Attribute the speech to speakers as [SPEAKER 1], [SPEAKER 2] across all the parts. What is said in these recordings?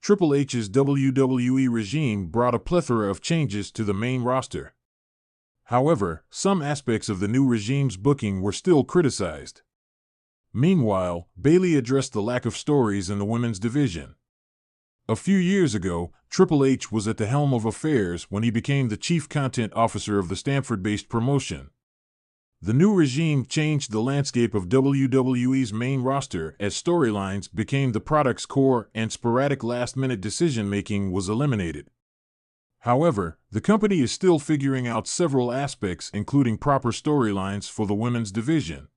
[SPEAKER 1] Triple H's WWE regime brought a plethora of changes to the main roster. However, some aspects of the new regime's booking were still criticized. Meanwhile, Bayley addressed the lack of stories in the women's division. A few years ago, Triple H was at the helm of affairs when he became the chief content officer of the Stamford-based promotion. The new regime changed the landscape of WWE's main roster as storylines became the product's core and sporadic last-minute decision-making was eliminated. However, the company is still figuring out several aspects, including proper storylines for the women's division.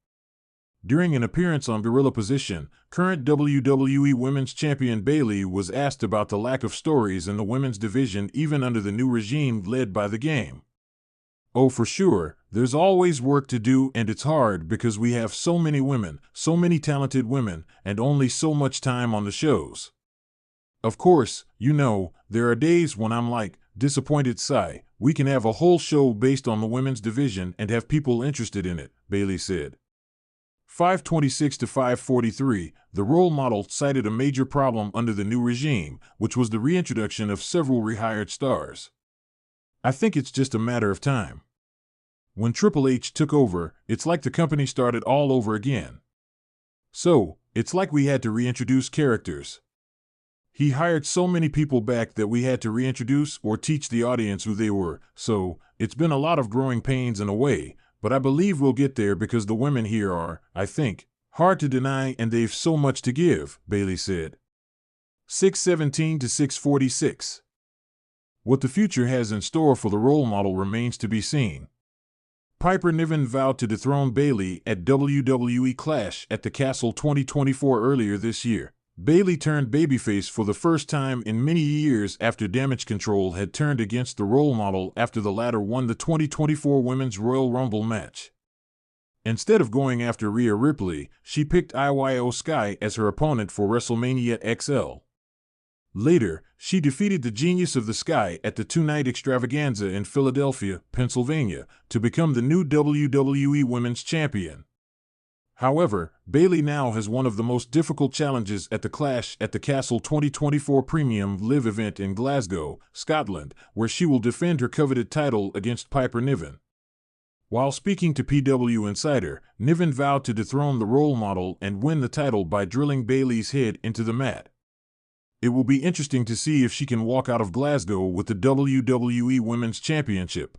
[SPEAKER 1] During an appearance on Gorilla Position, current WWE Women's Champion Bayley was asked about the lack of stories in the women's division even under the new regime led by The Game. "Oh, for sure, there's always work to do, and it's hard because we have so many women, so many talented women, and only so much time on the shows. Of course, there are days when I'm like, disappointed sigh, we can have a whole show based on the women's division and have people interested in it," Bayley said. 526 to 543, the role model cited a major problem under the new regime, which was the reintroduction of several rehired stars. "I think it's just a matter of time. When Triple H took over, it's like the company started all over again. So, it's like we had to reintroduce characters. He hired so many people back that we had to reintroduce or teach the audience who they were, so it's been a lot of growing pains in a way, but I believe we'll get there because the women here are, I think, hard to deny and they've so much to give," Bayley said. 617 to 646. What the future has in store for the role model remains to be seen. Piper Niven vowed to dethrone Bayley at WWE Clash at the Castle 2024 earlier this year. Bayley turned babyface for the first time in many years after Damage Control had turned against the role model after the latter won the 2024 Women's Royal Rumble match. Instead of going after Rhea Ripley, she picked Io Sky as her opponent for WrestleMania XL. Later, she defeated the Genius of the Sky at the two-night extravaganza in Philadelphia, Pennsylvania, to become the new WWE Women's Champion. However, Bayley now has one of the most difficult challenges at the Clash at the Castle 2024 Premium Live event in Glasgow, Scotland, where she will defend her coveted title against Piper Niven. While speaking to PW Insider, Niven vowed to dethrone the role model and win the title by drilling Bayley's head into the mat. It will be interesting to see if she can walk out of Glasgow with the WWE Women's Championship.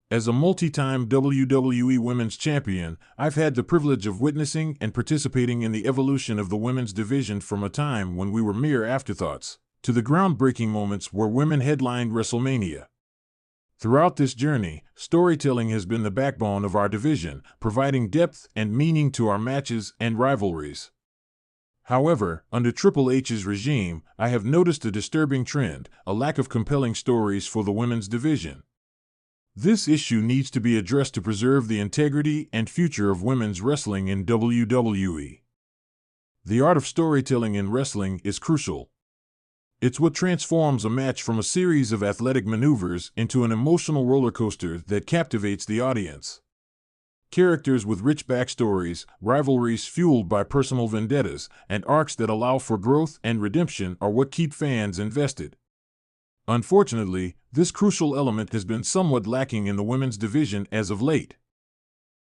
[SPEAKER 1] As a multi-time WWE Women's Champion, I've had the privilege of witnessing and participating in the evolution of the women's division from a time when we were mere afterthoughts, to the groundbreaking moments where women headlined WrestleMania. Throughout this journey, storytelling has been the backbone of our division, providing depth and meaning to our matches and rivalries. However, under Triple H's regime, I have noticed a disturbing trend, a lack of compelling stories for the women's division. This issue needs to be addressed to preserve the integrity and future of women's wrestling in WWE. The art of storytelling in wrestling is crucial. It's what transforms a match from a series of athletic maneuvers into an emotional roller coaster that captivates the audience. Characters with rich backstories, rivalries fueled by personal vendettas, and arcs that allow for growth and redemption are what keep fans invested. Unfortunately, this crucial element has been somewhat lacking in the women's division as of late.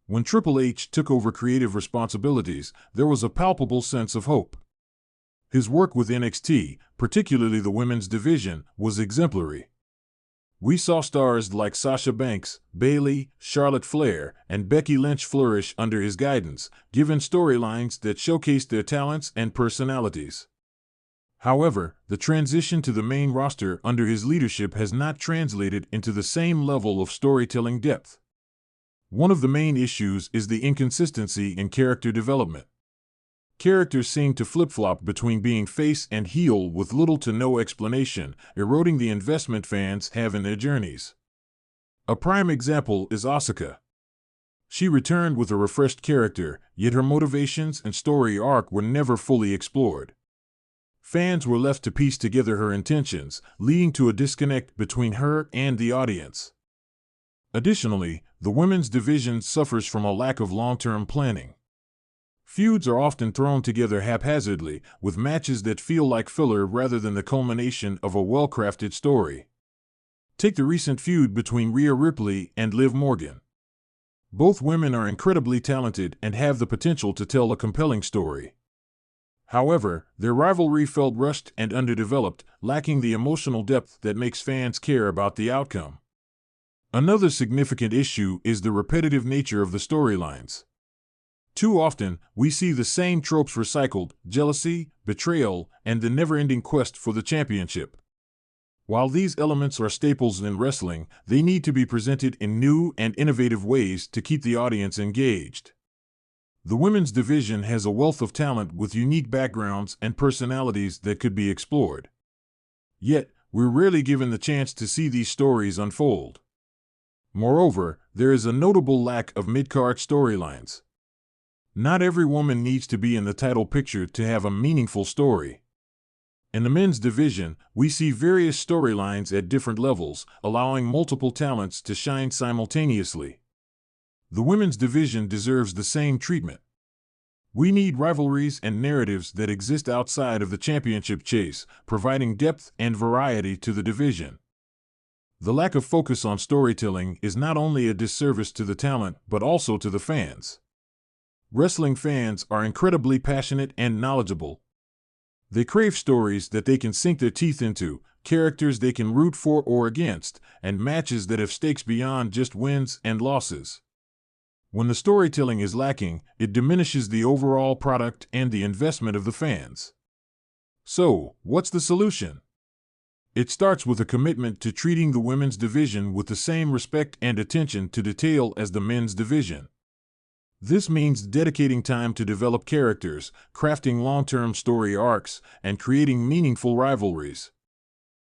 [SPEAKER 1] When Triple H took over creative responsibilities, there was a palpable sense of hope. His work with NXT, particularly the women's division, was exemplary. We saw stars like Sasha Banks, Bayley, Charlotte Flair, and Becky Lynch flourish under his guidance, given storylines that showcased their talents and personalities. However, the transition to the main roster under his leadership has not translated into the same level of storytelling depth. One of the main issues is the inconsistency in character development. Characters seem to flip-flop between being face and heel with little to no explanation, eroding the investment fans have in their journeys. A prime example is Asuka. She returned with a refreshed character, yet her motivations and story arc were never fully explored. Fans were left to piece together her intentions, leading to a disconnect between her and the audience. Additionally, the women's division suffers from a lack of long-term planning. Feuds are often thrown together haphazardly, with matches that feel like filler rather than the culmination of a well-crafted story. Take the recent feud between Rhea Ripley and Liv Morgan. Both women are incredibly talented and have the potential to tell a compelling story. However, their rivalry felt rushed and underdeveloped, lacking the emotional depth that makes fans care about the outcome. Another significant issue is the repetitive nature of the storylines. Too often, we see the same tropes recycled: jealousy, betrayal, and the never-ending quest for the championship. While these elements are staples in wrestling, they need to be presented in new and innovative ways to keep the audience engaged. The women's division has a wealth of talent with unique backgrounds and personalities that could be explored. Yet, we're rarely given the chance to see these stories unfold. Moreover, there is a notable lack of mid-card storylines. Not every woman needs to be in the title picture to have a meaningful story. In the men's division, we see various storylines at different levels, allowing multiple talents to shine simultaneously. The women's division deserves the same treatment. We need rivalries and narratives that exist outside of the championship chase, providing depth and variety to the division. The lack of focus on storytelling is not only a disservice to the talent, but also to the fans. Wrestling fans are incredibly passionate and knowledgeable. They crave stories that they can sink their teeth into, characters they can root for or against, and matches that have stakes beyond just wins and losses. When the storytelling is lacking, it diminishes the overall product and the investment of the fans. So, what's the solution? It starts with a commitment to treating the women's division with the same respect and attention to detail as the men's division. This means dedicating time to develop characters, crafting long-term story arcs, and creating meaningful rivalries.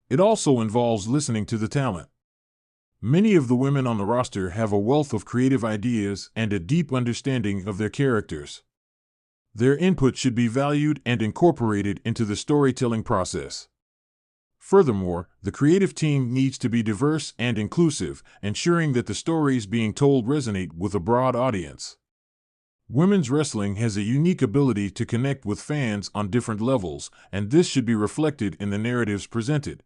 [SPEAKER 1] It also involves listening to the talent. Many of the women on the roster have a wealth of creative ideas and a deep understanding of their characters. Their input should be valued and incorporated into the storytelling process. Furthermore, the creative team needs to be diverse and inclusive, ensuring that the stories being told resonate with a broad audience. Women's wrestling has a unique ability to connect with fans on different levels, and this should be reflected in the narratives presented.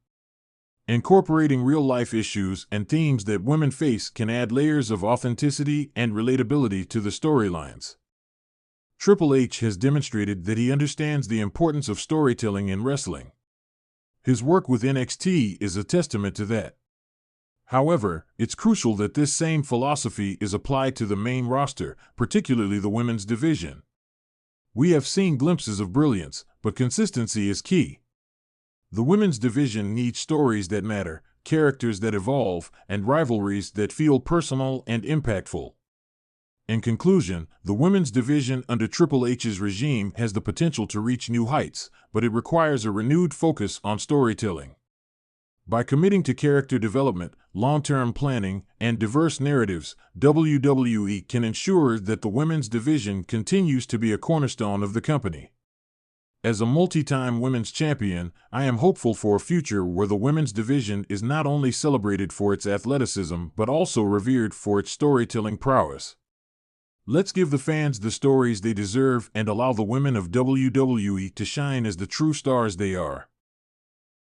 [SPEAKER 1] Incorporating real-life issues and themes that women face can add layers of authenticity and relatability to the storylines. Triple H has demonstrated that he understands the importance of storytelling in wrestling. His work with NXT is a testament to that. However, it's crucial that this same philosophy is applied to the main roster, particularly the women's division. We have seen glimpses of brilliance, but consistency is key. The women's division needs stories that matter, characters that evolve, and rivalries that feel personal and impactful. In conclusion, the women's division under Triple H's regime has the potential to reach new heights, but it requires a renewed focus on storytelling. By committing to character development, long-term planning, and diverse narratives, WWE can ensure that the women's division continues to be a cornerstone of the company. As a multi-time women's champion, I am hopeful for a future where the women's division is not only celebrated for its athleticism but also revered for its storytelling prowess. Let's give the fans the stories they deserve and allow the women of WWE to shine as the true stars they are.